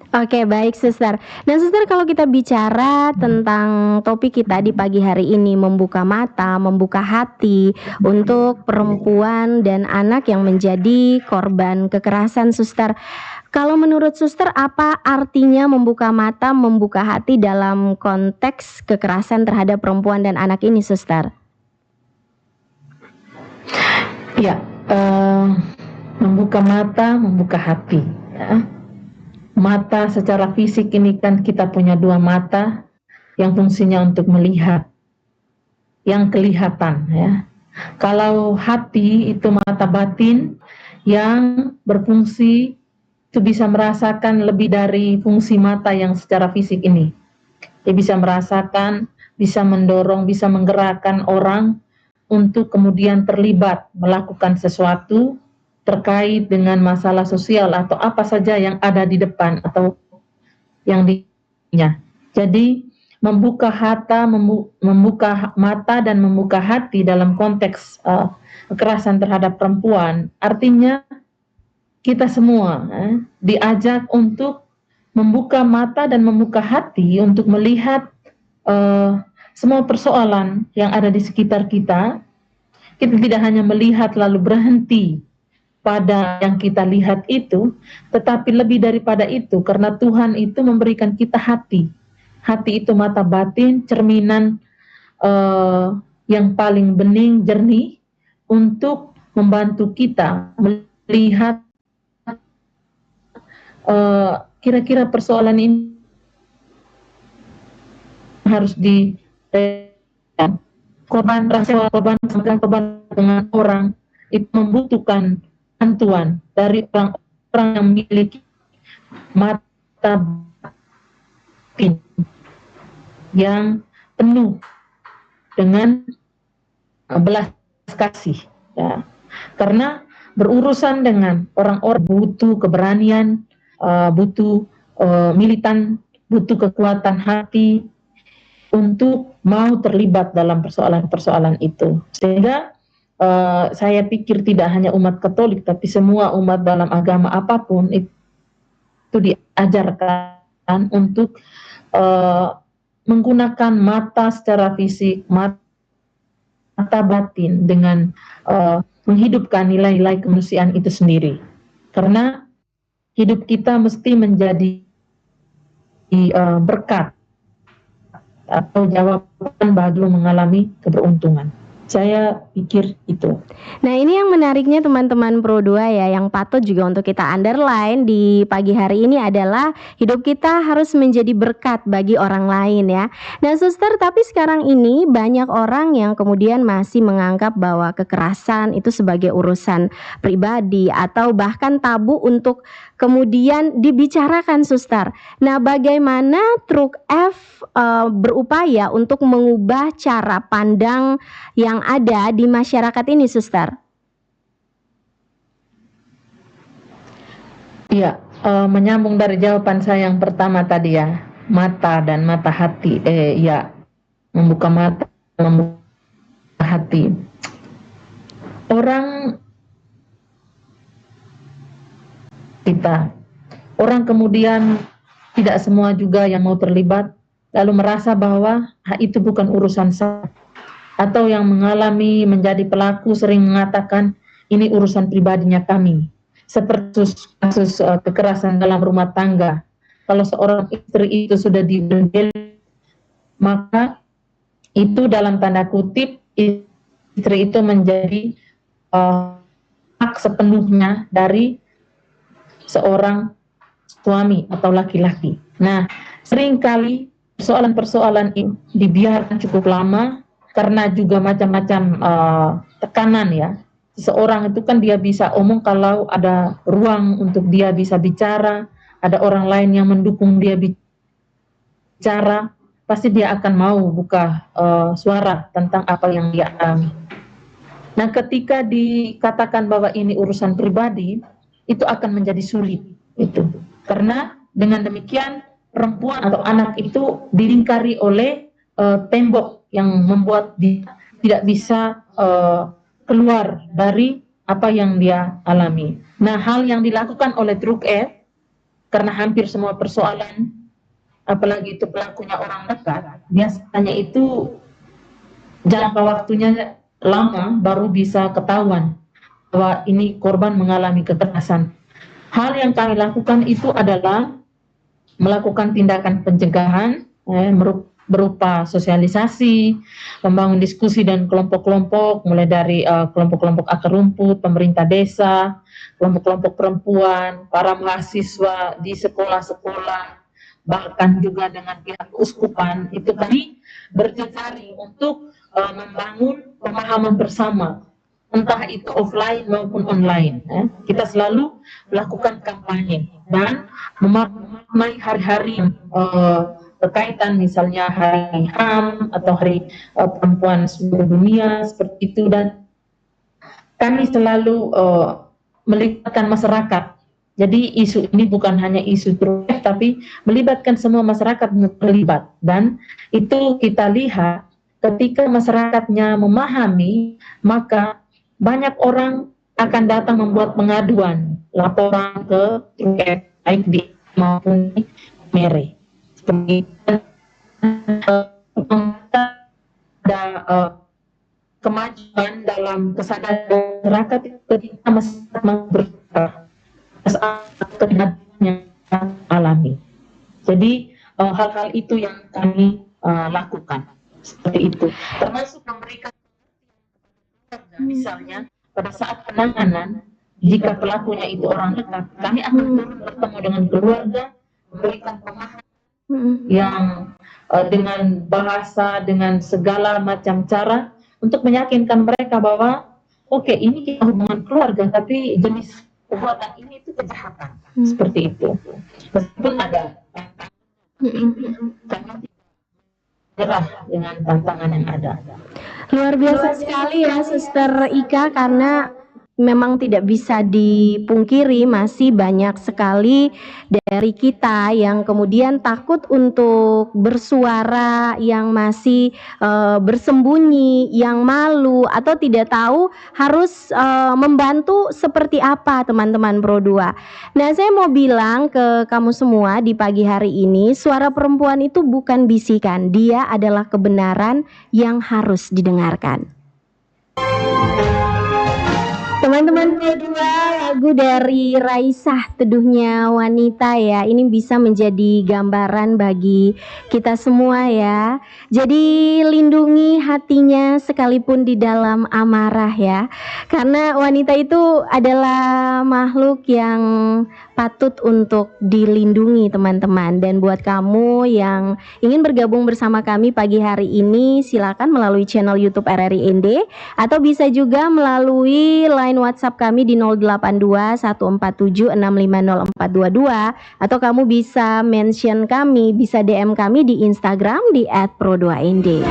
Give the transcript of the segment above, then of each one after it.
Oke, baik Suster. Nah Suster, kalau kita bicara tentang topik kita di pagi hari ini, membuka mata, membuka hati untuk perempuan dan anak yang menjadi korban kekerasan Suster. Kalau menurut Suster, apa artinya membuka mata, membuka hati dalam konteks kekerasan terhadap perempuan dan anak ini Suster? Ya, membuka mata, membuka hati ya. Mata secara fisik ini kan kita punya dua mata yang fungsinya untuk melihat, yang kelihatan ya. Kalau hati itu mata batin yang berfungsi itu bisa merasakan lebih dari fungsi mata yang secara fisik ini. Dia bisa merasakan, bisa mendorong, bisa menggerakkan orang untuk kemudian terlibat melakukan sesuatu terkait dengan masalah sosial atau apa saja yang ada di depan atau yang dinya. Jadi membuka mata dan membuka hati dalam konteks kekerasan terhadap perempuan, artinya kita semua diajak untuk membuka mata dan membuka hati untuk melihat semua persoalan yang ada di sekitar kita. Kita tidak hanya melihat lalu berhenti pada yang kita lihat itu, tetapi lebih daripada itu, karena Tuhan itu memberikan kita hati. Hati itu mata batin, cerminan yang paling bening, jernih, untuk membantu kita melihat kira-kira persoalan ini harus di korban dengan orang itu membutuhkan bantuan dari orang-orang yang memiliki mata batin yang penuh dengan belas kasih ya. Karena berurusan dengan orang-orang butuh keberanian, butuh militan, butuh kekuatan hati untuk mau terlibat dalam persoalan-persoalan itu. Sehingga saya pikir tidak hanya umat Katolik, tapi semua umat dalam agama apapun itu diajarkan untuk menggunakan mata secara fisik, mata batin dengan menghidupkan nilai-nilai kemanusiaan itu sendiri. Karena hidup kita mesti menjadi berkat atau jawaban bagi mengalami keberuntungan. Saya pikir itu. Nah ini yang menariknya teman-teman Pro 2 ya, yang patut juga untuk kita underline di pagi hari ini adalah hidup kita harus menjadi berkat bagi orang lain ya. Nah Suster, tapi sekarang ini banyak orang yang kemudian masih menganggap bahwa kekerasan itu sebagai urusan pribadi atau bahkan tabu untuk kemudian dibicarakan Suster. Nah bagaimana Truk F berupaya untuk mengubah cara pandang yang ada di masyarakat ini Suster? Iya, menyambung dari jawaban saya yang pertama tadi ya, mata dan mata hati. Ya, membuka mata, membuka hati. Orang kemudian tidak semua juga yang mau terlibat, lalu merasa bahwa itu bukan urusan saya, atau yang mengalami menjadi pelaku sering mengatakan ini urusan pribadinya kami. Seperti kasus kekerasan dalam rumah tangga, kalau seorang istri itu sudah dibeli, maka itu dalam tanda kutip istri itu menjadi hak sepenuhnya dari seorang suami atau laki-laki. Nah, seringkali persoalan-persoalan ini dibiarkan cukup lama karena juga macam-macam tekanan ya. Seseorang itu kan dia bisa omong kalau ada ruang untuk dia bisa bicara, ada orang lain yang mendukung dia bicara, pasti dia akan mau buka suara tentang apa yang dia alami. Nah, ketika dikatakan bahwa ini urusan pribadi, itu akan menjadi sulit itu. Karena dengan demikian perempuan atau anak itu dilingkari oleh tembok yang membuat dia tidak bisa keluar dari apa yang dia alami. Nah, hal yang dilakukan oleh Truk F karena hampir semua persoalan, apalagi itu pelakunya orang dekat, biasanya itu jangka waktunya lama baru bisa ketahuan bahwa ini korban mengalami kekerasan. Hal yang kami lakukan itu adalah melakukan tindakan pencegahan berupa sosialisasi, membangun diskusi dan kelompok-kelompok, mulai dari kelompok-kelompok akar rumput, pemerintah desa, kelompok-kelompok perempuan, para mahasiswa di sekolah-sekolah, bahkan juga dengan pihak keuskupan. Itu kami berjejaring untuk membangun pemahaman bersama, entah itu offline maupun online. Kita selalu melakukan kampanye dan memaknai hari-hari berkaitan, misalnya hari HAM atau hari perempuan seluruh dunia seperti itu, dan kami selalu melibatkan masyarakat. Jadi isu ini bukan hanya isu TRUK, tapi melibatkan semua masyarakat untuk terlibat, dan itu kita lihat ketika masyarakatnya memahami, maka banyak orang akan datang membuat pengaduan, laporan ke TRUK, baik di maupun di MERE. Seperti ada kemajuan dalam kesadaran masyarakat ketika masyarakat bergerak yang alami. Jadi hal-hal itu yang kami lakukan seperti itu, termasuk memberikan misalnya pada saat penanganan, jika pelakunya itu orang dekat, kami akan turun bertemu dengan keluarga, memberikan pemahaman yang dengan bahasa, dengan segala macam cara untuk meyakinkan mereka bahwa oke, ini kita hubungan keluarga, tapi jenis perbuatan ini itu kejahatan, seperti itu. Meskipun ada tantangan, nyerah dengan tantangan yang ada. Luar biasa sekali ya Suster Ika, karena memang tidak bisa dipungkiri masih banyak sekali dari kita yang kemudian takut untuk bersuara, yang masih bersembunyi, yang malu atau tidak tahu harus membantu seperti apa teman-teman Pro 2. Nah, saya mau bilang ke kamu semua di pagi hari ini, suara perempuan itu bukan bisikan, dia adalah kebenaran yang harus didengarkan. Teman-teman Pro 2, lagu dari Raisah, Teduhnya Wanita ya, ini bisa menjadi gambaran bagi kita semua ya. Jadi lindungi hatinya sekalipun di dalam amarah ya. Karena wanita itu adalah makhluk yang patut untuk dilindungi teman-teman. Dan buat kamu yang ingin bergabung bersama kami pagi hari ini, silakan melalui channel YouTube RRI ND atau bisa juga melalui line WhatsApp kami di 082 147 650 422, atau kamu bisa mention kami, bisa DM kami di Instagram di @pro2nd.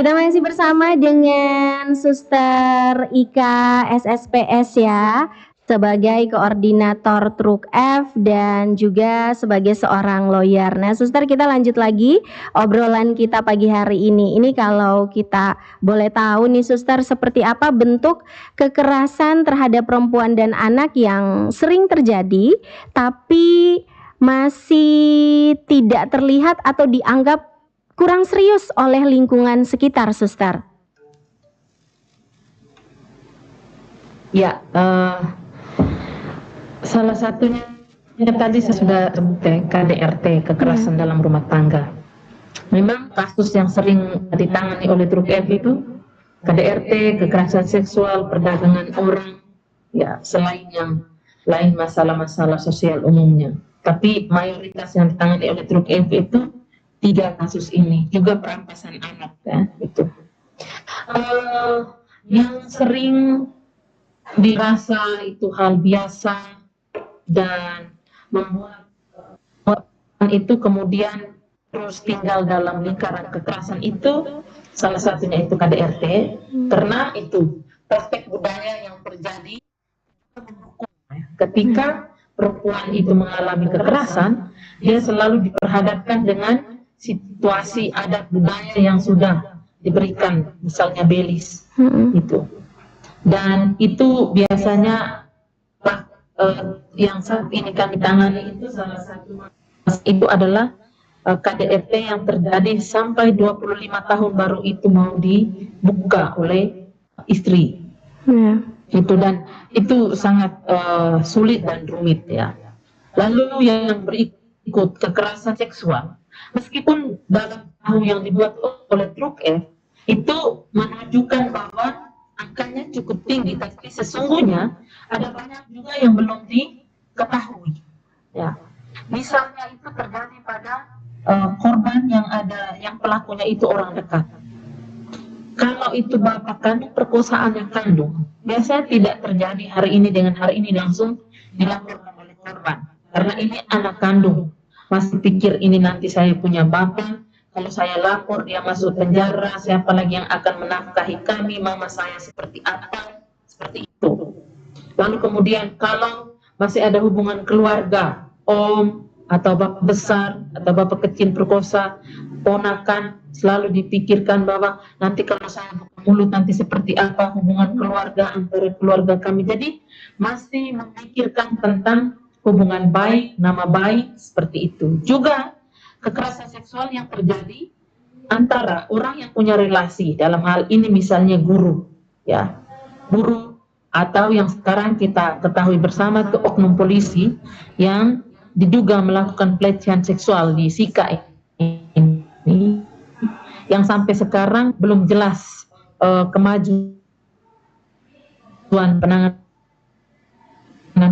Kita masih bersama dengan Suster Ika SSPS ya, sebagai koordinator TRUK F dan juga sebagai seorang lawyer. Nah, Suster, kita lanjut lagi obrolan kita pagi hari ini. Ini kalau kita boleh tahu nih Suster, seperti apa bentuk kekerasan terhadap perempuan dan anak yang sering terjadi tapi masih tidak terlihat atau dianggap kurang serius oleh lingkungan sekitar, Suster? Ya, salah satunya tadi saya sudah sebutkan KDRT, kekerasan dalam rumah tangga. Memang kasus yang sering ditangani oleh TRUK F itu KDRT, kekerasan seksual, perdagangan orang, ya selain yang lain masalah-masalah sosial umumnya. Tapi mayoritas yang ditangani oleh TRUK F itu 3 kasus ini, juga perampasan anak ya, itu. Yang sering dirasa itu hal biasa dan membuat itu kemudian terus tinggal dalam lingkaran kekerasan itu, salah satunya itu KDRT, karena itu praktek budaya yang terjadi ketika perempuan itu mengalami kekerasan, dia selalu diperhadapkan dengan situasi adat budaya yang sudah diberikan, misalnya belis itu. Dan itu biasanya yang saat ini kami tangani itu salah satu itu adalah KDRT yang terjadi sampai 25 tahun baru itu mau dibuka oleh istri. Itu, dan itu sangat sulit dan rumit ya. Lalu yang berikut kekerasan seksual, meskipun dalam tahun yang dibuat oleh Truk F itu menunjukkan bahwa angkanya cukup tinggi, tapi sesungguhnya ada banyak juga yang belum diketahui. Ya, misalnya itu terjadi pada korban yang pelakunya itu orang dekat. Kalau itu bapak kandung, perkosaan yang kandung, biasanya tidak terjadi hari ini dengan hari ini langsung dilaporkan oleh korban. Karena ini anak kandung, masih pikir ini nanti saya punya bapak, kalau saya lapor dia masuk penjara, siapa lagi yang akan menafkahi kami, mama saya seperti apa, seperti itu. Lalu kemudian kalau masih ada hubungan keluarga, om atau bapak besar atau bapak kecil perkosa ponakan, selalu dipikirkan bahwa nanti kalau saya buka mulut nanti seperti apa hubungan keluarga antara keluarga kami. Jadi masih memikirkan tentang hubungan baik, nama baik, seperti itu. Juga kekerasan seksual yang terjadi antara orang yang punya relasi, dalam hal ini misalnya guru, ya, guru, atau yang sekarang kita ketahui bersama ke oknum polisi yang diduga melakukan pelecehan seksual di Sika ini, yang sampai sekarang belum jelas kemajuan penanganan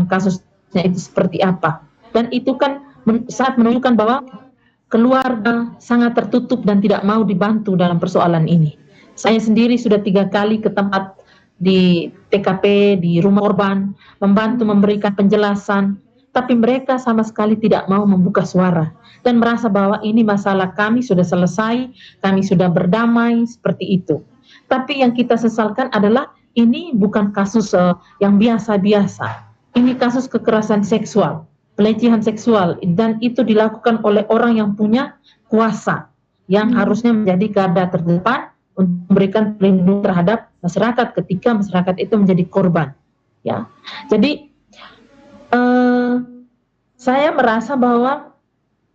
kasusnya itu seperti apa. Dan itu kan saat menunjukkan bahwa keluarga sangat tertutup dan tidak mau dibantu dalam persoalan ini. Saya sendiri sudah 3 kali ke tempat di TKP, di rumah korban, membantu memberikan penjelasan, tapi mereka sama sekali tidak mau membuka suara dan merasa bahwa ini masalah kami sudah selesai, kami sudah berdamai, seperti itu. Tapi yang kita sesalkan adalah ini bukan kasus yang biasa-biasa. Ini kasus kekerasan seksual, pelecehan seksual, dan itu dilakukan oleh orang yang punya kuasa, yang harusnya menjadi garda terdepan untuk memberikan perlindungan terhadap masyarakat ketika masyarakat itu menjadi korban. Ya, jadi saya merasa bahwa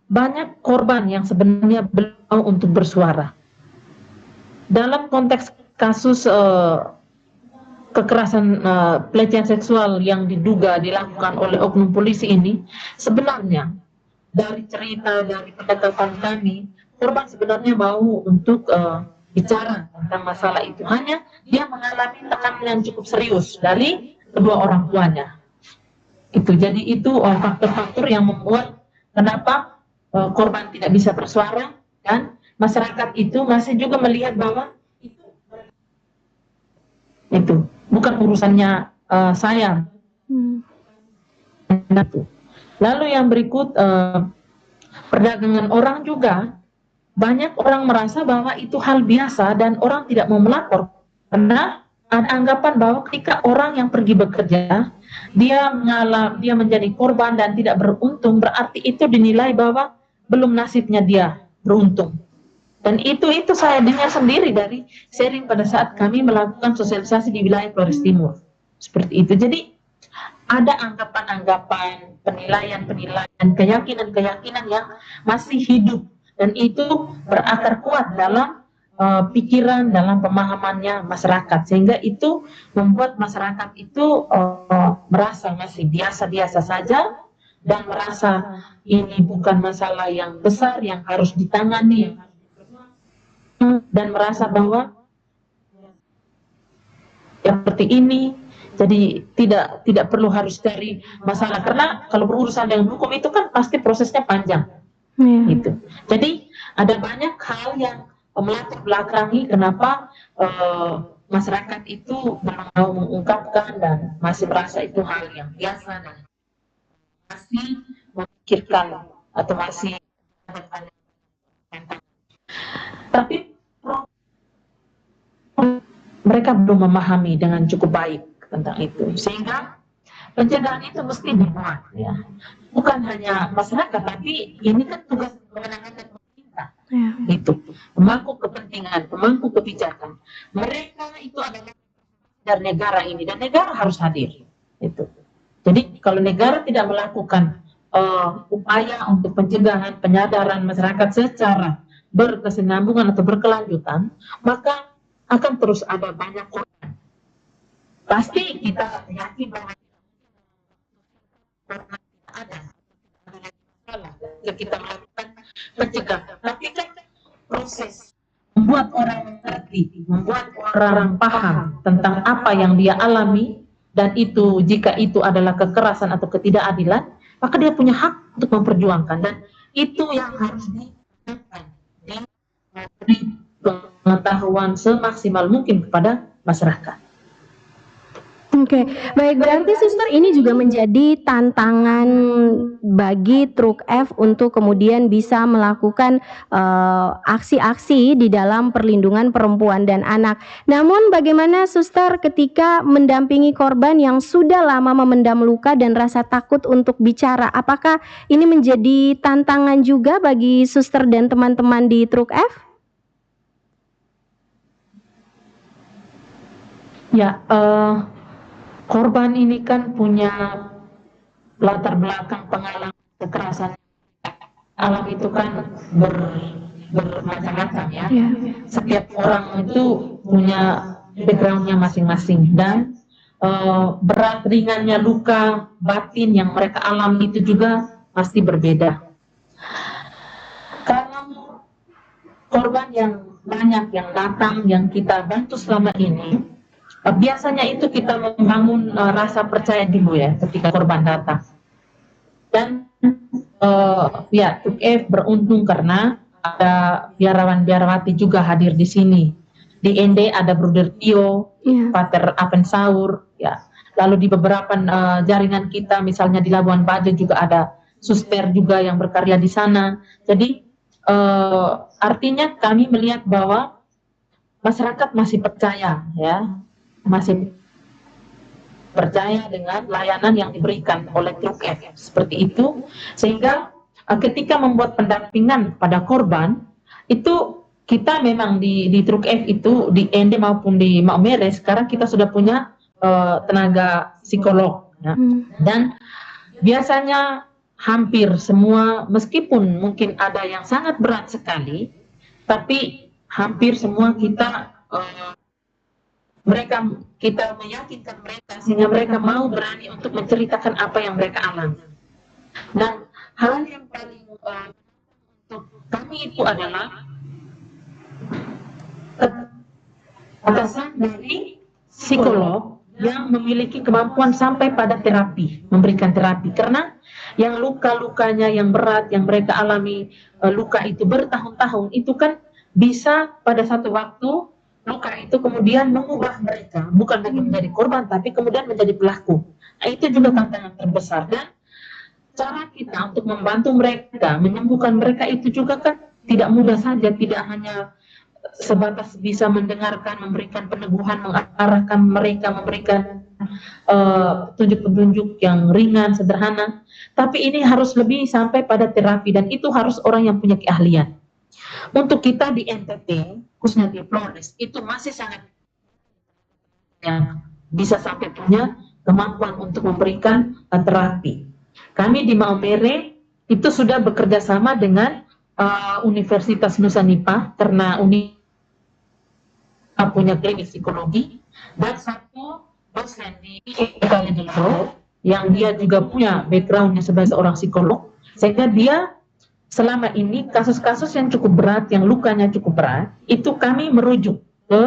banyak korban yang sebenarnya belum mau untuk bersuara. Dalam konteks kasus kekerasan pelecehan seksual yang diduga dilakukan oleh oknum polisi ini, sebenarnya dari cerita, dari pendekatan kami, korban sebenarnya mau untuk bicara tentang masalah itu. Hanya dia mengalami tekanan yang cukup serius dari kedua orang tuanya. Itu, jadi itu faktor-faktor yang membuat kenapa korban tidak bisa bersuara, dan masyarakat itu masih juga melihat bahwa itu bukan urusannya saya. Lalu yang berikut perdagangan orang juga, banyak orang merasa bahwa itu hal biasa dan orang tidak mau melapor karena ada anggapan bahwa ketika orang yang pergi bekerja dia menjadi korban dan tidak beruntung, berarti itu dinilai bahwa belum nasibnya dia beruntung. Dan itu saya dengar sendiri dari sharing pada saat kami melakukan sosialisasi di wilayah Flores Timur. Seperti itu. Jadi ada anggapan-anggapan, penilaian-penilaian, keyakinan-keyakinan yang masih hidup, dan itu berakar kuat dalam pikiran, dalam pemahamannya masyarakat, sehingga itu membuat masyarakat itu merasa masih biasa-biasa saja dan merasa ini bukan masalah yang besar yang harus ditangani, dan merasa bahwa seperti ini, jadi tidak perlu harus cari masalah, karena kalau berurusan dengan hukum itu kan pasti prosesnya panjang. Gitu. Jadi ada banyak hal yang melatar belakangi kenapa masyarakat itu belum mau mengungkapkan dan masih merasa itu hal yang biasa dan masih memikirkan atau masih, tapi mereka belum memahami dengan cukup baik tentang itu, sehingga pencegahan itu mesti dibuat, ya. Bukan hanya masyarakat, tapi ini kan tugas kewenangan dan pemerintah. Ya. Itu pemangku kepentingan, pemangku kebijakan. Mereka itu adalah dari negara ini dan negara harus hadir. Itu. Jadi kalau negara tidak melakukan upaya untuk pencegahan, penyadaran masyarakat secara berkesinambungan atau berkelanjutan, maka akan terus ada banyak korban. Pasti kita yakin bahwa ada masalah jika kita melakukan pencegahan. Tapi kan proses membuat orang mengerti, membuat orang paham tentang apa yang dia alami, dan itu jika itu adalah kekerasan atau ketidakadilan, maka dia punya hak untuk memperjuangkan, dan itu yang harus diberi pengetahuan semaksimal mungkin kepada masyarakat. Oke, baik, berarti suster ini juga menjadi tantangan bagi Truk F untuk kemudian bisa melakukan aksi-aksi di dalam perlindungan perempuan dan anak. Namun bagaimana suster ketika mendampingi korban yang sudah lama memendam luka dan rasa takut untuk bicara? Apakah ini menjadi tantangan juga bagi suster dan teman-teman di Truk F? Ya, korban ini kan punya latar belakang pengalaman kekerasan alam itu kan bermacam-macam, ya. Setiap orang itu punya backgroundnya masing-masing, dan berat ringannya luka batin yang mereka alami itu juga pasti berbeda. Kalau korban yang banyak yang datang yang kita bantu selama ini, biasanya itu kita membangun rasa percaya dulu, ya, ketika korban datang. Dan ya, Truk F beruntung karena ada biarawan-biarawati juga hadir di sini. Di ND ada Bruder Tio, Pater Apensaur, ya. Lalu di beberapa jaringan kita, misalnya di Labuan Bajo juga ada suster juga yang berkarya di sana. Jadi artinya kami melihat bahwa masyarakat masih percaya, ya, masih percaya dengan layanan yang diberikan oleh Truk F seperti itu, sehingga ketika membuat pendampingan pada korban itu kita memang di Truk F itu di ND maupun di Maumere sekarang kita sudah punya tenaga psikolog, ya. Dan biasanya hampir semua, meskipun mungkin ada yang sangat berat sekali, tapi hampir semua kita kita meyakinkan mereka sehingga mereka mau berani untuk menceritakan apa yang mereka alami. Dan hal yang paling untuk kami itu adalah atasan dari psikolog yang memiliki kemampuan sampai pada terapi, memberikan terapi, karena yang luka-lukanya yang berat yang mereka alami, luka itu bertahun-tahun, itu kan bisa pada satu waktu luka itu kemudian mengubah mereka, bukan lagi menjadi korban, tapi kemudian menjadi pelaku. Nah, itu juga tantangan terbesar. Dan cara kita untuk membantu mereka, menyembuhkan mereka itu juga kan tidak mudah saja, tidak hanya sebatas bisa mendengarkan, memberikan peneguhan, mengarahkan mereka, memberikan petunjuk-petunjuk yang ringan, sederhana, tapi ini harus lebih sampai pada terapi, dan itu harus orang yang punya keahlian. Untuk kita di NTT, khususnya di Flores, itu masih sangat yang bisa sampai punya kemampuan untuk memberikan terapi. Kami di Maumere itu sudah bekerja sama dengan Universitas Nusa Nipah, karena punya klinik psikologi, dan satu dosen di Kalimantan yang dia juga punya backgroundnya sebagai seorang psikolog, sehingga dia selama ini kasus-kasus yang cukup berat, yang lukanya cukup berat, itu kami merujuk ke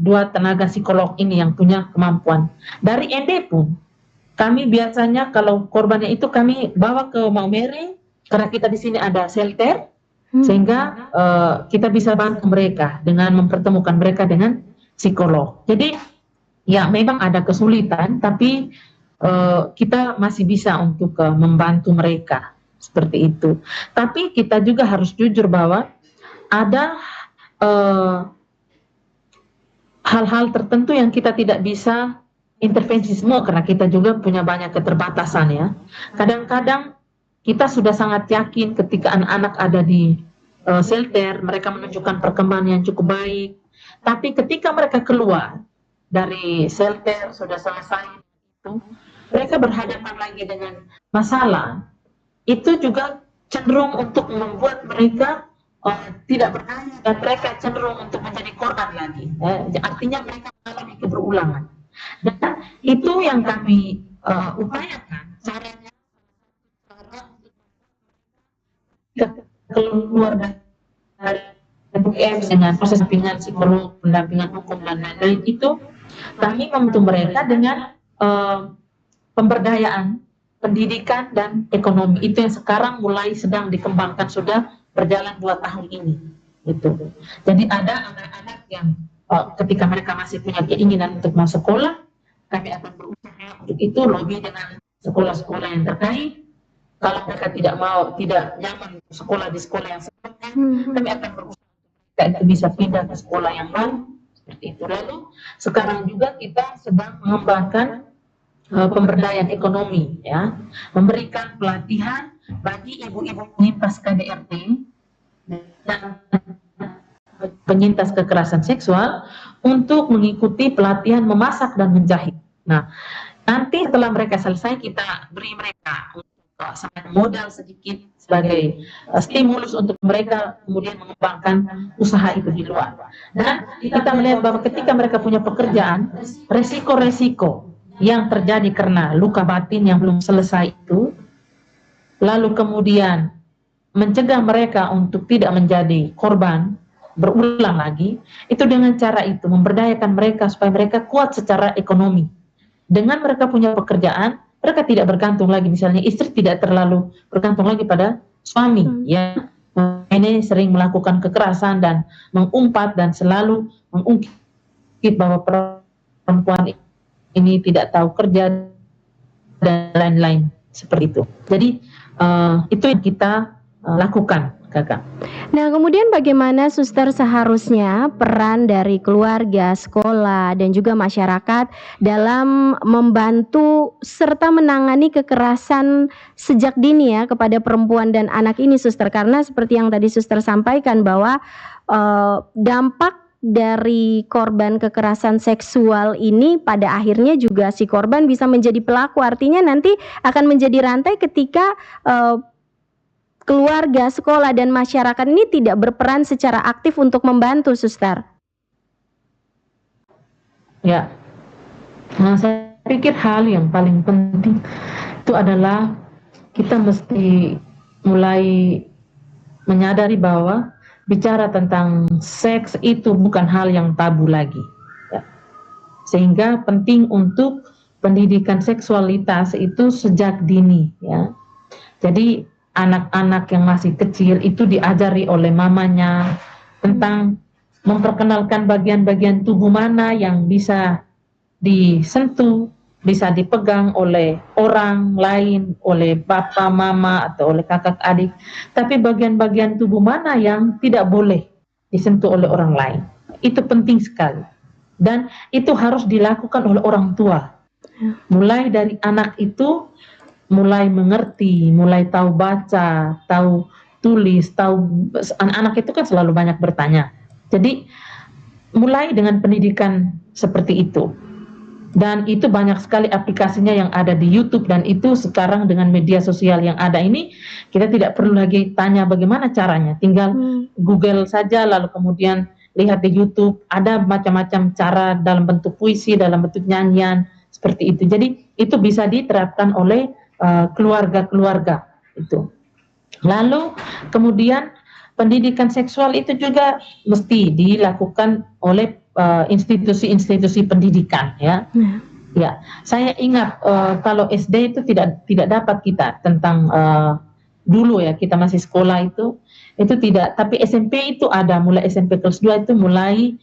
dua tenaga psikolog ini yang punya kemampuan. Dari ND pun, kami biasanya kalau korbannya itu kami bawa ke Maumere, karena kita di sini ada shelter, sehingga kita bisa bantu mereka dengan mempertemukan mereka dengan psikolog. Jadi ya memang ada kesulitan, tapi kita masih bisa untuk membantu mereka. Seperti itu. Tapi kita juga harus jujur bahwa ada hal-hal tertentu yang kita tidak bisa intervensi semua karena kita juga punya banyak keterbatasan ya. Kadang-kadang kita sudah sangat yakin ketika anak-anak ada di shelter, mereka menunjukkan perkembangan yang cukup baik. Tapi ketika mereka keluar dari shelter sudah selesai itu, mereka berhadapan lagi dengan masalah. Itu juga cenderung untuk membuat mereka tidak berdaya dan mereka cenderung untuk menjadi korban lagi. Artinya mereka mengalami keberulangan. Dan itu yang kami upayakan caranya keluar dari UGM dengan proses pendampingan psikolog, pendampingan hukum dan lain-lain itu kami membantu mereka dengan pemberdayaan, pendidikan dan ekonomi. Itu yang sekarang mulai sedang dikembangkan, sudah berjalan 2 tahun ini. Gitu. Jadi ada anak-anak yang ketika mereka masih punya keinginan untuk masuk sekolah, kami akan berusaha untuk itu lobby dengan sekolah-sekolah yang terkait. Kalau mereka tidak nyaman sekolah di sekolah yang sebelumnya, kami akan berusaha untuk bisa pindah ke sekolah yang baru. Seperti itu. Lalu sekarang juga kita sedang mengembangkan pemberdayaan ekonomi, ya, memberikan pelatihan bagi ibu-ibu penyintas KDRT dan penyintas kekerasan seksual untuk mengikuti pelatihan memasak dan menjahit. Nah, nanti setelah mereka selesai kita beri mereka modal sedikit sebagai stimulus untuk mereka kemudian mengembangkan usaha itu di luar. Dan kita melihat bahwa ketika mereka punya pekerjaan, resiko-resiko yang terjadi karena luka batin yang belum selesai itu, lalu kemudian mencegah mereka untuk tidak menjadi korban berulang lagi, itu dengan cara itu memberdayakan mereka supaya mereka kuat secara ekonomi. Dengan mereka punya pekerjaan, mereka tidak bergantung lagi, misalnya istri tidak terlalu bergantung lagi pada suami, ya. Ini sering melakukan kekerasan dan mengumpat dan selalu mengungkit bahwa perempuan ini tidak tahu kerja dan lain-lain seperti itu. Jadi itu yang kita lakukan, Kakak. Nah, kemudian bagaimana suster seharusnya peran dari keluarga, sekolah, dan juga masyarakat dalam membantu serta menangani kekerasan sejak dini ya kepada perempuan dan anak ini, suster? Karena seperti yang tadi suster sampaikan bahwa dampak dari korban kekerasan seksual ini pada akhirnya juga si korban bisa menjadi pelaku. Artinya nanti akan menjadi rantai ketika keluarga, sekolah, dan masyarakat ini tidak berperan secara aktif untuk membantu, suster. Ya, nah saya pikir hal yang paling penting itu adalah kita mesti mulai menyadari bahwa bicara tentang seks itu bukan hal yang tabu lagi, ya. Sehingga penting untuk pendidikan seksualitas itu sejak dini, ya. Jadi anak-anak yang masih kecil itu diajari oleh mamanya tentang memperkenalkan bagian-bagian tubuh mana yang bisa disentuh, bisa dipegang oleh orang lain, oleh bapak, mama, atau oleh kakak, adik. Tapi bagian-bagian tubuh mana yang tidak boleh disentuh oleh orang lain. Itu penting sekali. Dan itu harus dilakukan oleh orang tua. Mulai dari anak itu mulai mengerti, mulai tahu baca, tahu tulis, tahu, anak-anak itu kan selalu banyak bertanya. Jadi mulai dengan pendidikan seperti itu. Dan itu banyak sekali aplikasinya yang ada di YouTube, dan itu sekarang dengan media sosial yang ada ini kita tidak perlu lagi tanya bagaimana caranya, tinggal Google saja lalu kemudian lihat di YouTube, ada macam-macam cara dalam bentuk puisi, dalam bentuk nyanyian seperti itu. Jadi itu bisa diterapkan oleh keluarga-keluarga itu. Lalu kemudian pendidikan seksual itu juga mesti dilakukan oleh institusi-institusi pendidikan, ya. Ya, saya ingat kalau SD itu tidak dapat kita tentang dulu ya, kita masih sekolah itu tidak, tapi SMP itu ada, mulai SMP kelas 2 itu mulai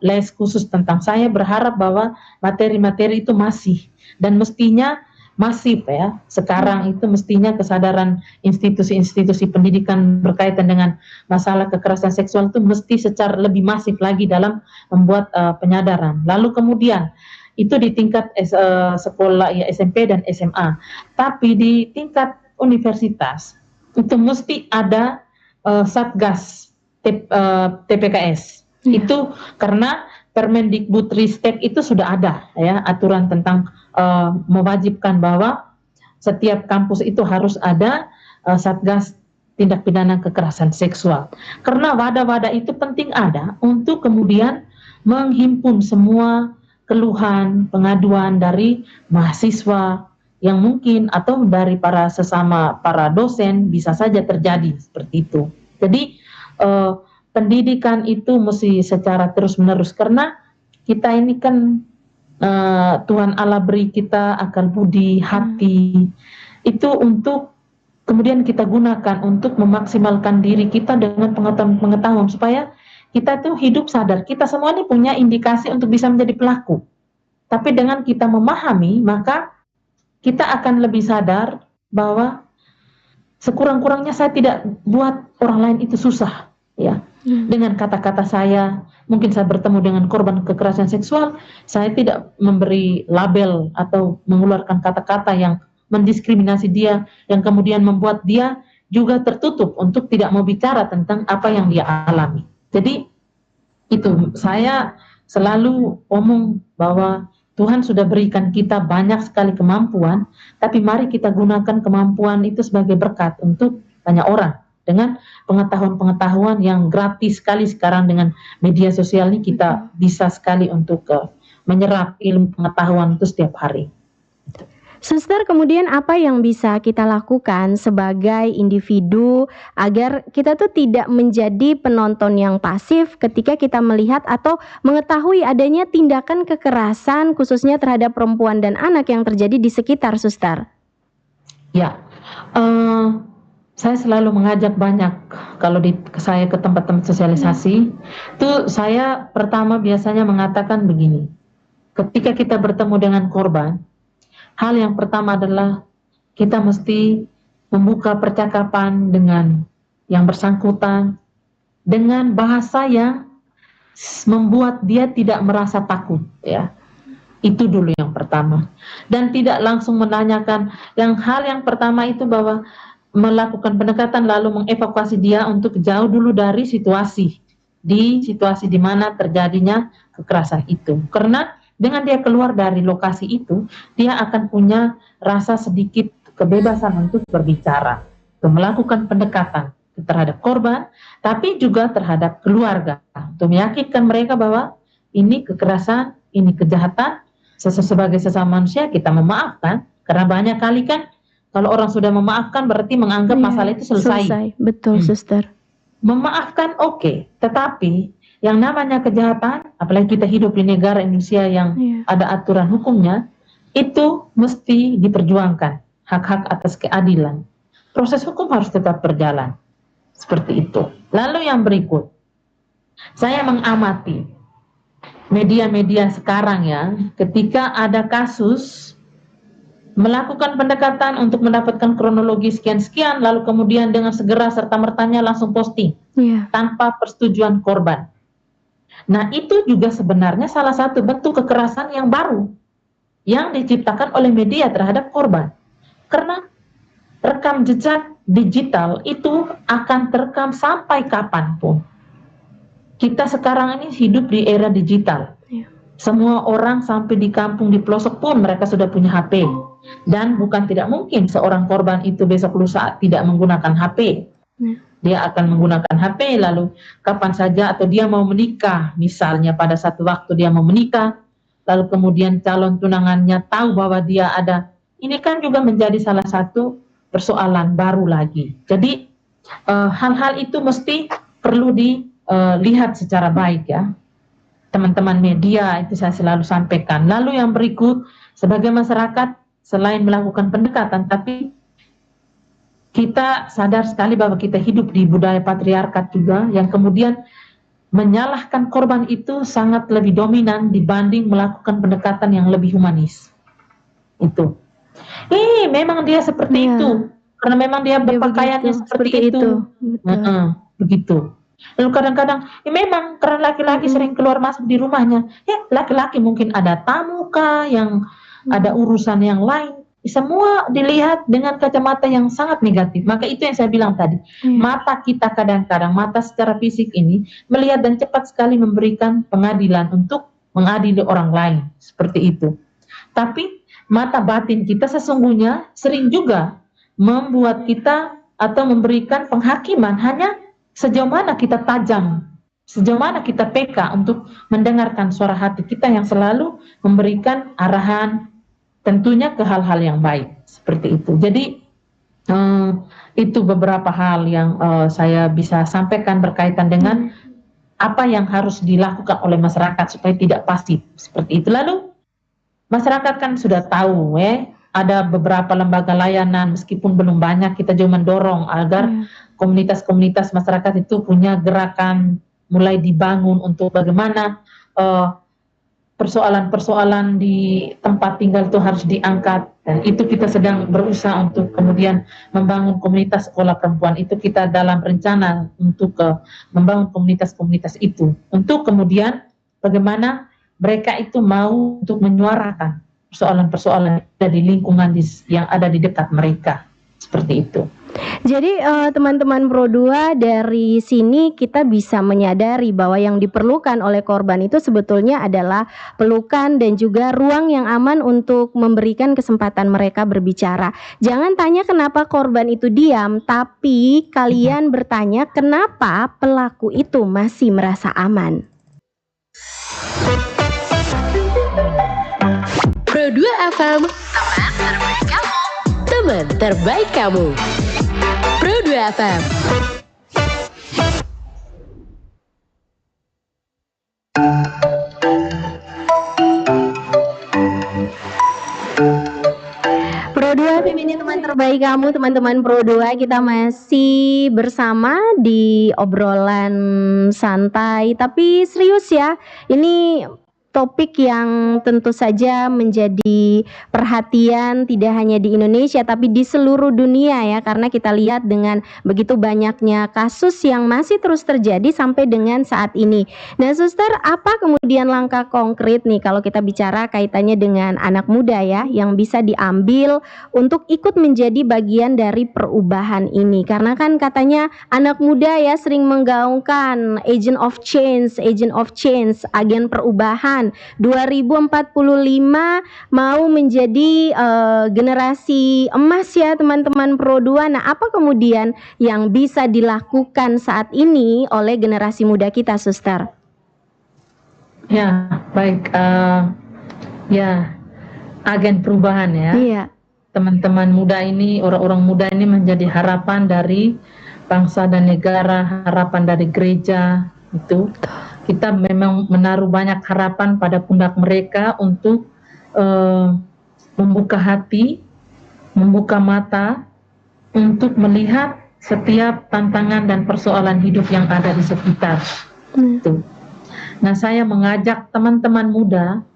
les khusus tentang. Saya berharap bahwa materi-materi itu masih dan mestinya masif ya. Sekarang itu mestinya kesadaran institusi-institusi pendidikan berkaitan dengan masalah kekerasan seksual itu mesti secara lebih masif lagi dalam membuat penyadaran. Lalu kemudian itu di tingkat sekolah ya SMP dan SMA. Tapi di tingkat universitas itu mesti ada Satgas TPKS. Iya. Itu karena Permendikbudristek itu sudah ada ya aturan tentang mewajibkan bahwa setiap kampus itu harus ada Satgas tindak pidana kekerasan seksual. Karena wadah-wadah itu penting ada untuk kemudian menghimpun semua keluhan, pengaduan dari mahasiswa yang mungkin atau dari para sesama para dosen bisa saja terjadi seperti itu. Jadi pendidikan itu mesti secara terus-menerus karena kita ini kan Tuhan Allah beri kita akal budi, hati itu untuk kemudian kita gunakan untuk memaksimalkan diri kita dengan pengetahuan supaya kita tuh hidup sadar. Kita semua ini punya indikasi untuk bisa menjadi pelaku. Tapi dengan kita memahami, maka kita akan lebih sadar bahwa sekurang-kurangnya saya tidak buat orang lain itu susah, ya. Dengan kata-kata saya, mungkin saya bertemu dengan korban kekerasan seksual, saya tidak memberi label atau mengeluarkan kata-kata yang mendiskriminasi dia, yang kemudian membuat dia juga tertutup untuk tidak mau bicara tentang apa yang dia alami. Jadi itu saya selalu omong bahwa Tuhan sudah berikan kita banyak sekali kemampuan, tapi mari kita gunakan kemampuan itu sebagai berkat untuk banyak orang. Dengan pengetahuan-pengetahuan yang gratis sekali sekarang dengan media sosial ini kita bisa sekali untuk menyerap ilmu pengetahuan itu setiap hari. Suster, kemudian apa yang bisa kita lakukan sebagai individu agar kita tuh tidak menjadi penonton yang pasif ketika kita melihat atau mengetahui adanya tindakan kekerasan khususnya terhadap perempuan dan anak yang terjadi di sekitar, Suster? Ya, saya selalu mengajak banyak kalau saya ke tempat-tempat sosialisasi, itu saya pertama biasanya mengatakan begini, ketika kita bertemu dengan korban, hal yang pertama adalah kita mesti membuka percakapan dengan yang bersangkutan dengan bahasa yang membuat dia tidak merasa takut, ya. Itu dulu yang pertama. Dan tidak langsung menanyakan. Hal yang pertama itu bahwa melakukan pendekatan lalu mengevakuasi dia untuk jauh dulu dari situasi di mana terjadinya kekerasan itu. Karena dengan dia keluar dari lokasi itu, dia akan punya rasa sedikit kebebasan untuk berbicara, untuk melakukan pendekatan terhadap korban, tapi juga terhadap keluarga, untuk meyakinkan mereka bahwa ini kekerasan, ini kejahatan, sebagai sesama manusia kita memaafkan, karena banyak kali kan kalau orang sudah memaafkan berarti menganggap masalah itu selesai. Betul, Suster. Memaafkan oke, tetapi yang namanya kejahatan, apalagi kita hidup di negara Indonesia yang ada aturan hukumnya, itu mesti diperjuangkan hak-hak atas keadilan. Proses hukum harus tetap berjalan. Seperti itu. Lalu yang berikut, saya mengamati media-media sekarang ya, ketika ada kasus melakukan pendekatan untuk mendapatkan kronologi sekian-sekian, lalu kemudian dengan segera serta-mertanya langsung posting tanpa persetujuan korban. Nah, itu juga sebenarnya salah satu bentuk kekerasan yang baru yang diciptakan oleh media terhadap korban. Karena rekam jejak digital itu akan terekam sampai kapanpun. Kita sekarang ini hidup di era digital. Semua orang sampai di kampung, di pelosok pun mereka sudah punya HP. Dan bukan tidak mungkin seorang korban itu besok lusa tidak menggunakan HP. Dia akan menggunakan HP, lalu kapan saja atau dia mau menikah, misalnya pada satu waktu dia mau menikah, lalu kemudian calon tunangannya tahu bahwa dia ada, ini kan juga menjadi salah satu persoalan baru lagi. Jadi hal-hal itu mesti perlu dilihat secara baik ya. Teman-teman media itu saya selalu sampaikan. Lalu yang berikut, sebagai masyarakat selain melakukan pendekatan, tapi kita sadar sekali bahwa kita hidup di budaya patriarkat juga yang kemudian menyalahkan korban itu sangat lebih dominan dibanding melakukan pendekatan yang lebih humanis. Itu. Memang dia seperti itu. Karena memang dia berpakaiannya seperti itu. Begitu. Lalu kadang-kadang, ya memang karena laki-laki Mhm. sering keluar masuk di rumahnya, ya laki-laki mungkin ada tamu kah, yang ada urusan yang lain, semua dilihat dengan kacamata yang sangat negatif. Maka itu yang saya bilang tadi, Iya. mata kita kadang-kadang, mata secara fisik ini melihat dan cepat sekali memberikan pengadilan untuk mengadili orang lain, seperti itu. Tapi mata batin kita sesungguhnya sering juga membuat kita atau memberikan penghakiman hanya sejauh mana kita tajam, sejauh mana kita peka untuk mendengarkan suara hati kita yang selalu memberikan arahan tentunya ke hal-hal yang baik, seperti itu. Jadi eh, itu beberapa hal yang saya bisa sampaikan berkaitan dengan apa yang harus dilakukan oleh masyarakat supaya tidak pasif, seperti itu. Lalu masyarakat kan sudah tahu, ada beberapa lembaga layanan, meskipun belum banyak, kita juga mendorong agar komunitas-komunitas masyarakat itu punya gerakan mulai dibangun untuk bagaimana eh, persoalan-persoalan di tempat tinggal itu harus diangkat, dan itu kita sedang berusaha untuk kemudian membangun komunitas sekolah perempuan. Itu kita dalam rencana untuk membangun komunitas-komunitas itu, untuk kemudian bagaimana mereka itu mau untuk menyuarakan persoalan-persoalan di lingkungan yang ada di dekat mereka, seperti itu. Jadi teman-teman Pro2 dari sini kita bisa menyadari bahwa yang diperlukan oleh korban itu sebetulnya adalah pelukan dan juga ruang yang aman untuk memberikan kesempatan mereka berbicara. Jangan tanya kenapa korban itu diam, tapi kalian bertanya kenapa pelaku itu masih merasa aman. Pro2 FM, teman terbaik kamu. Pro2 FM. Pro2 FM ini teman terbaik kamu, teman-teman Pro2. Kita masih bersama di obrolan santai tapi serius ya. Ini topik yang tentu saja menjadi perhatian tidak hanya di Indonesia tapi di seluruh dunia ya, karena kita lihat dengan begitu banyaknya kasus yang masih terus terjadi sampai dengan saat ini. Nah, Suster, apa kemudian langkah konkret nih kalau kita bicara kaitannya dengan anak muda ya yang bisa diambil untuk ikut menjadi bagian dari perubahan ini? Karena kan katanya anak muda ya sering menggaungkan agent of change, agen perubahan. 2045 mau menjadi generasi emas ya teman-teman Pro2. Nah, apa kemudian yang bisa dilakukan saat ini oleh generasi muda kita, Suster? Ya, baik. Ya, agen perubahan ya. Iya. Teman-teman muda ini, orang-orang muda ini menjadi harapan dari bangsa dan negara, harapan dari gereja. Itu kita memang menaruh banyak harapan pada pundak mereka untuk membuka hati, membuka mata untuk melihat setiap tantangan dan persoalan hidup yang ada di sekitar. Itu. Nah, saya mengajak teman-teman muda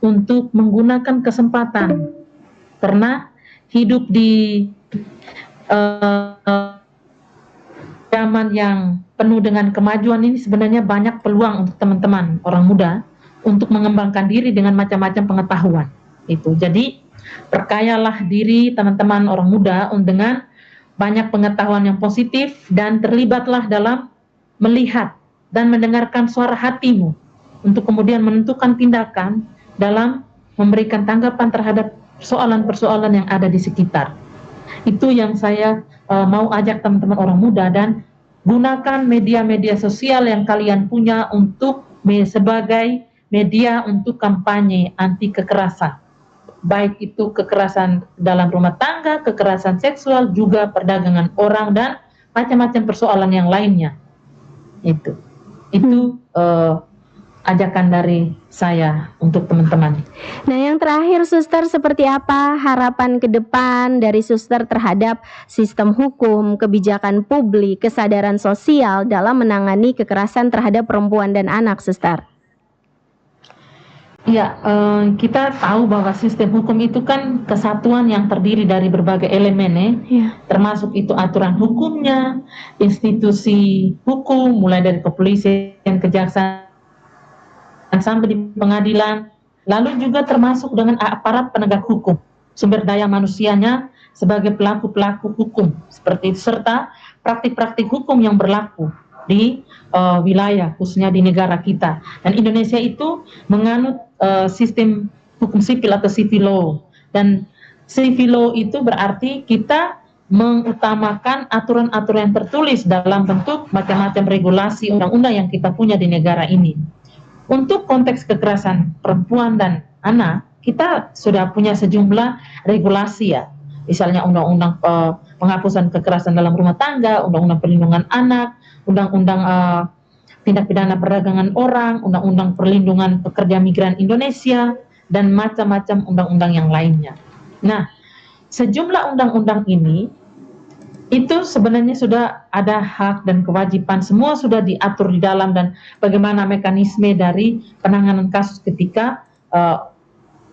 untuk menggunakan kesempatan, karena hidup di zaman yang penuh dengan kemajuan ini sebenarnya banyak peluang untuk teman-teman orang muda untuk mengembangkan diri dengan macam-macam pengetahuan. Itu. Jadi perkayalah diri teman-teman orang muda dengan banyak pengetahuan yang positif dan terlibatlah dalam melihat dan mendengarkan suara hatimu untuk kemudian menentukan tindakan dalam memberikan tanggapan terhadap persoalan-persoalan yang ada di sekitar. Itu yang saya mau ajak teman-teman orang muda, dan gunakan media-media sosial yang kalian punya untuk sebagai media untuk kampanye anti kekerasan. Baik itu kekerasan dalam rumah tangga, kekerasan seksual, juga perdagangan orang dan macam-macam persoalan yang lainnya. Itu ajakan dari saya untuk teman-teman. Nah, yang terakhir, Suster, seperti apa harapan ke depan dari Suster terhadap sistem hukum, kebijakan publik, kesadaran sosial dalam menangani kekerasan terhadap perempuan dan anak, Suster? Ya, kita tahu bahwa sistem hukum itu kan kesatuan yang terdiri dari berbagai elemen, Ya. termasuk itu aturan hukumnya, institusi hukum, mulai dari kepolisian, kejaksaan, sampai di pengadilan, lalu juga termasuk dengan aparat penegak hukum, sumber daya manusianya sebagai pelaku-pelaku hukum, seperti itu, serta praktik-praktik hukum yang berlaku di wilayah, khususnya di negara kita. Dan Indonesia itu menganut sistem hukum sipil atau civil law. Dan civil law itu berarti kita mengutamakan aturan-aturan yang tertulis dalam bentuk macam-macam regulasi undang-undang yang kita punya di negara ini. Untuk konteks kekerasan perempuan dan anak, kita sudah punya sejumlah regulasi ya. Misalnya undang-undang penghapusan kekerasan dalam rumah tangga, undang-undang perlindungan anak, undang-undang tindak pidana perdagangan orang, undang-undang perlindungan pekerja migran Indonesia, dan macam-macam undang-undang yang lainnya. Nah, sejumlah undang-undang ini itu sebenarnya sudah ada hak dan kewajiban, semua sudah diatur di dalam, dan bagaimana mekanisme dari penanganan kasus ketika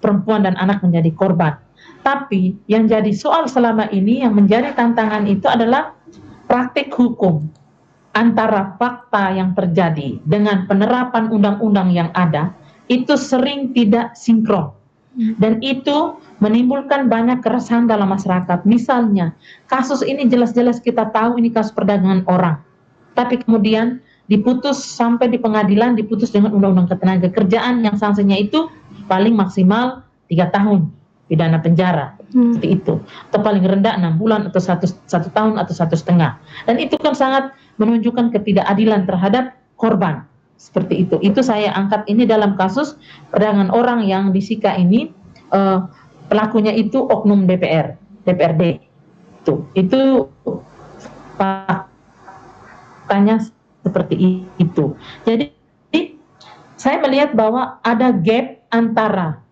perempuan dan anak menjadi korban. Tapi yang jadi soal selama ini, yang menjadi tantangan itu adalah praktik hukum antara fakta yang terjadi dengan penerapan undang-undang yang ada, itu sering tidak sinkron. Dan itu menimbulkan banyak keresahan dalam masyarakat. Misalnya, kasus ini jelas-jelas kita tahu ini kasus perdagangan orang, tapi kemudian diputus sampai di pengadilan, diputus dengan undang-undang ketenagakerjaan yang sanksinya itu paling maksimal 3 tahun pidana penjara, seperti itu, atau paling rendah 6 bulan atau satu tahun atau 1,5. Dan itu kan sangat menunjukkan ketidakadilan terhadap korban. Seperti itu. Itu saya angkat ini dalam kasus perdagangan orang yang di Sika ini, pelakunya itu oknum DPRD. Itu faktanya seperti itu. Jadi saya melihat bahwa ada gap antara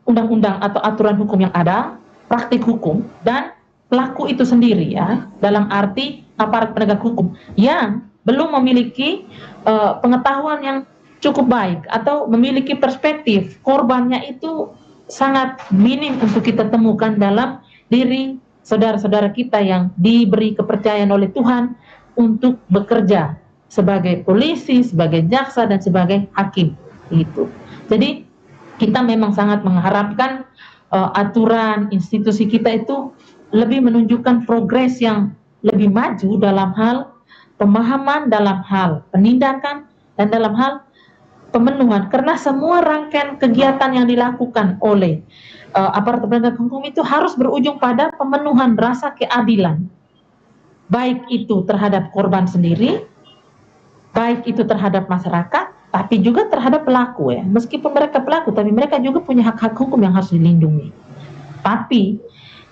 undang-undang atau aturan hukum yang ada, praktik hukum, dan pelaku itu sendiri ya, dalam arti aparat penegak hukum yang belum memiliki pengetahuan yang cukup baik atau memiliki perspektif. Korbannya itu sangat minim untuk kita temukan dalam diri saudara-saudara kita yang diberi kepercayaan oleh Tuhan untuk bekerja sebagai polisi, sebagai jaksa, dan sebagai hakim. Gitu. Jadi kita memang sangat mengharapkan aturan institusi kita itu lebih menunjukkan progres yang lebih maju dalam hal pemahaman, dalam hal penindakan, dan dalam hal pemenuhan. Karena semua rangkaian kegiatan yang dilakukan oleh aparat penegak hukum itu harus berujung pada pemenuhan rasa keadilan, baik itu terhadap korban sendiri, baik itu terhadap masyarakat, tapi juga terhadap pelaku ya. Meskipun mereka pelaku, tapi mereka juga punya hak-hak hukum yang harus dilindungi. Tapi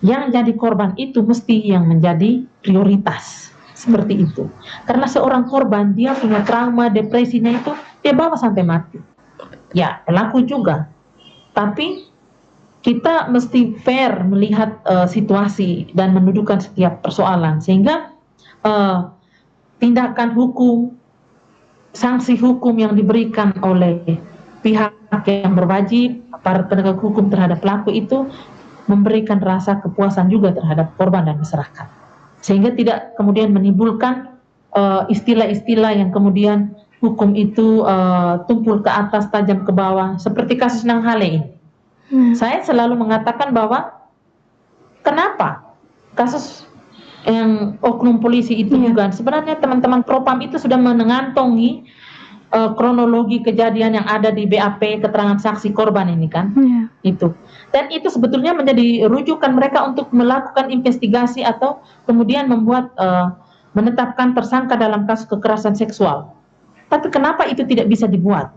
yang jadi korban itu mesti yang menjadi prioritas. Seperti itu. Karena seorang korban dia punya trauma, depresinya itu dia bawa sampai mati. Ya, pelaku juga. Tapi kita mesti fair melihat situasi dan mendudukan setiap persoalan, sehingga tindakan hukum, sanksi hukum yang diberikan oleh pihak yang berwajib, aparat penegak hukum terhadap pelaku itu memberikan rasa kepuasan juga terhadap korban dan masyarakat. Sehingga tidak kemudian menimbulkan istilah-istilah yang kemudian hukum itu tumpul ke atas, tajam ke bawah, seperti kasus Nang Hale ini. Saya selalu mengatakan bahwa kenapa kasus yang oknum polisi itu juga, sebenarnya teman-teman Propam itu sudah mengantongi kronologi kejadian yang ada di BAP, keterangan saksi korban ini kan, itu. Dan itu sebetulnya menjadi rujukan mereka untuk melakukan investigasi atau kemudian membuat menetapkan tersangka dalam kasus kekerasan seksual. Tapi kenapa itu tidak bisa dibuat?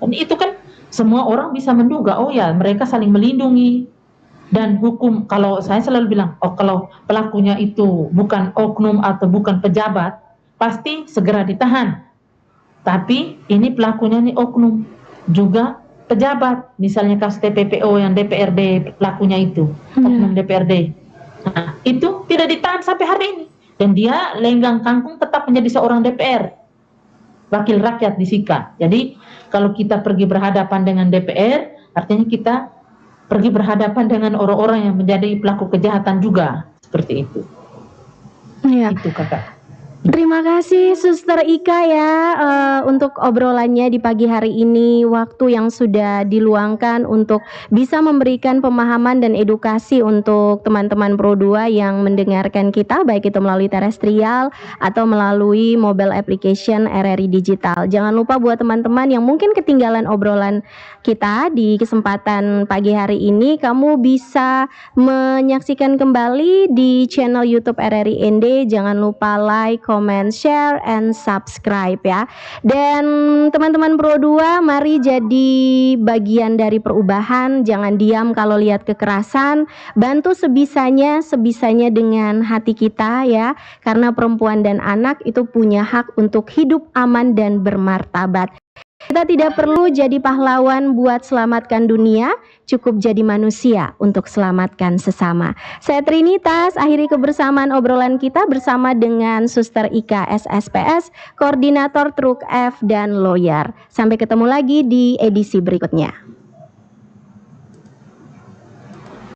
Dan itu kan semua orang bisa menduga, oh ya mereka saling melindungi. Dan hukum, kalau saya selalu bilang, oh kalau pelakunya itu bukan oknum atau bukan pejabat, pasti segera ditahan. Tapi ini pelakunya nih oknum, juga pejabat, misalnya kasus TPPO yang DPRD pelakunya itu, oknum DPRD. Nah, itu tidak ditahan sampai hari ini. Dan dia lenggang kangkung tetap menjadi seorang DPR. wakil rakyat di Sika. Jadi kalau kita pergi berhadapan dengan DPR, artinya kita pergi berhadapan dengan orang-orang yang menjadi pelaku kejahatan juga, seperti itu. Iya. Itu kakak. Terima kasih Suster Ika ya untuk obrolannya di pagi hari ini, waktu yang sudah diluangkan untuk bisa memberikan pemahaman dan edukasi untuk teman-teman Pro 2 yang mendengarkan kita, baik itu melalui terestrial atau melalui mobile application RRI Digital. Jangan lupa buat teman-teman yang mungkin ketinggalan obrolan kita di kesempatan pagi hari ini, kamu bisa menyaksikan kembali di channel YouTube RRI ND. Jangan lupa like, comment, share, and subscribe ya. Dan teman-teman Pro 2, mari jadi bagian dari perubahan. Jangan diam kalau lihat kekerasan. Bantu sebisanya dengan hati kita ya. Karena perempuan dan anak itu punya hak untuk hidup aman dan bermartabat. Kita tidak perlu jadi pahlawan buat selamatkan dunia, cukup jadi manusia untuk selamatkan sesama. Saya Trinitas, akhiri kebersamaan obrolan kita bersama dengan Suster Ika SSPS, Koordinator Truk F dan Lawyer. Sampai ketemu lagi di edisi berikutnya.